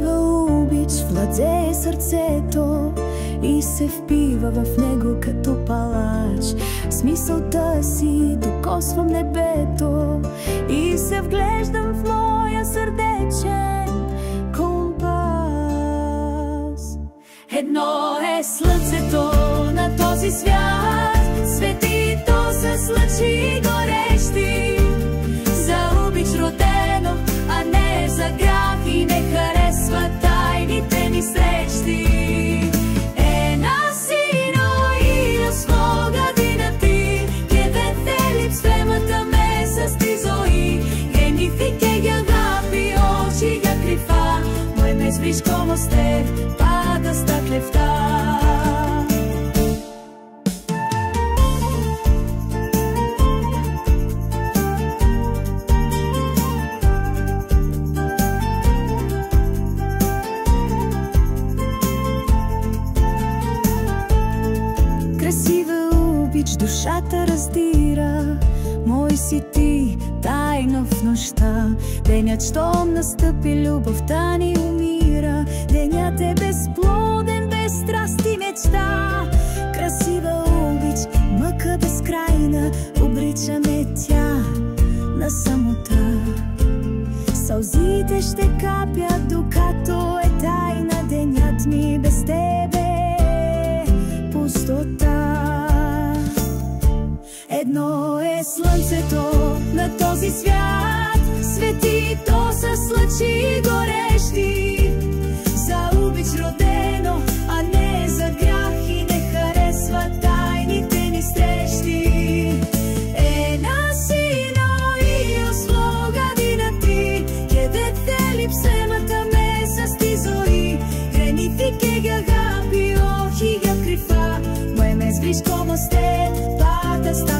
Красива обич владее сърцето и се впива в него като палач. С мисълта си докосвам небето и се вглеждам в моя сърдечен компас. Едно е слънцето на този свят, свети то с лъчи горещи. За обич родено, а не за грях, и не харесва тайните ни срещи. Една сино и ясмога динати, chiedete lipstemata me sasti zoi, genifiche gagapi oči ga krifa, moj me zbriš como ste, pada sta klefta. Красива обич душата раздира, мой си ти тайно в нощта. Денят, щом настъпи, любовта ни умира. Денят е безплоден, без страст и мечта. Красива обич, мъка безкрайна, обричаме тя на самота. Сълзите ще капят, докато е тайна. Денят ми без тебе пустота. Едно е слънцето на този свят, свети то с лъчи горещи. За обич родено, а не за грях, и не харесва тайните ни срещи. Една сино и услуга динати, chiedete lipsemata me sasti zoi, genifiche gagapi ochi ga krifa, moj me zbriš como ste, pada sta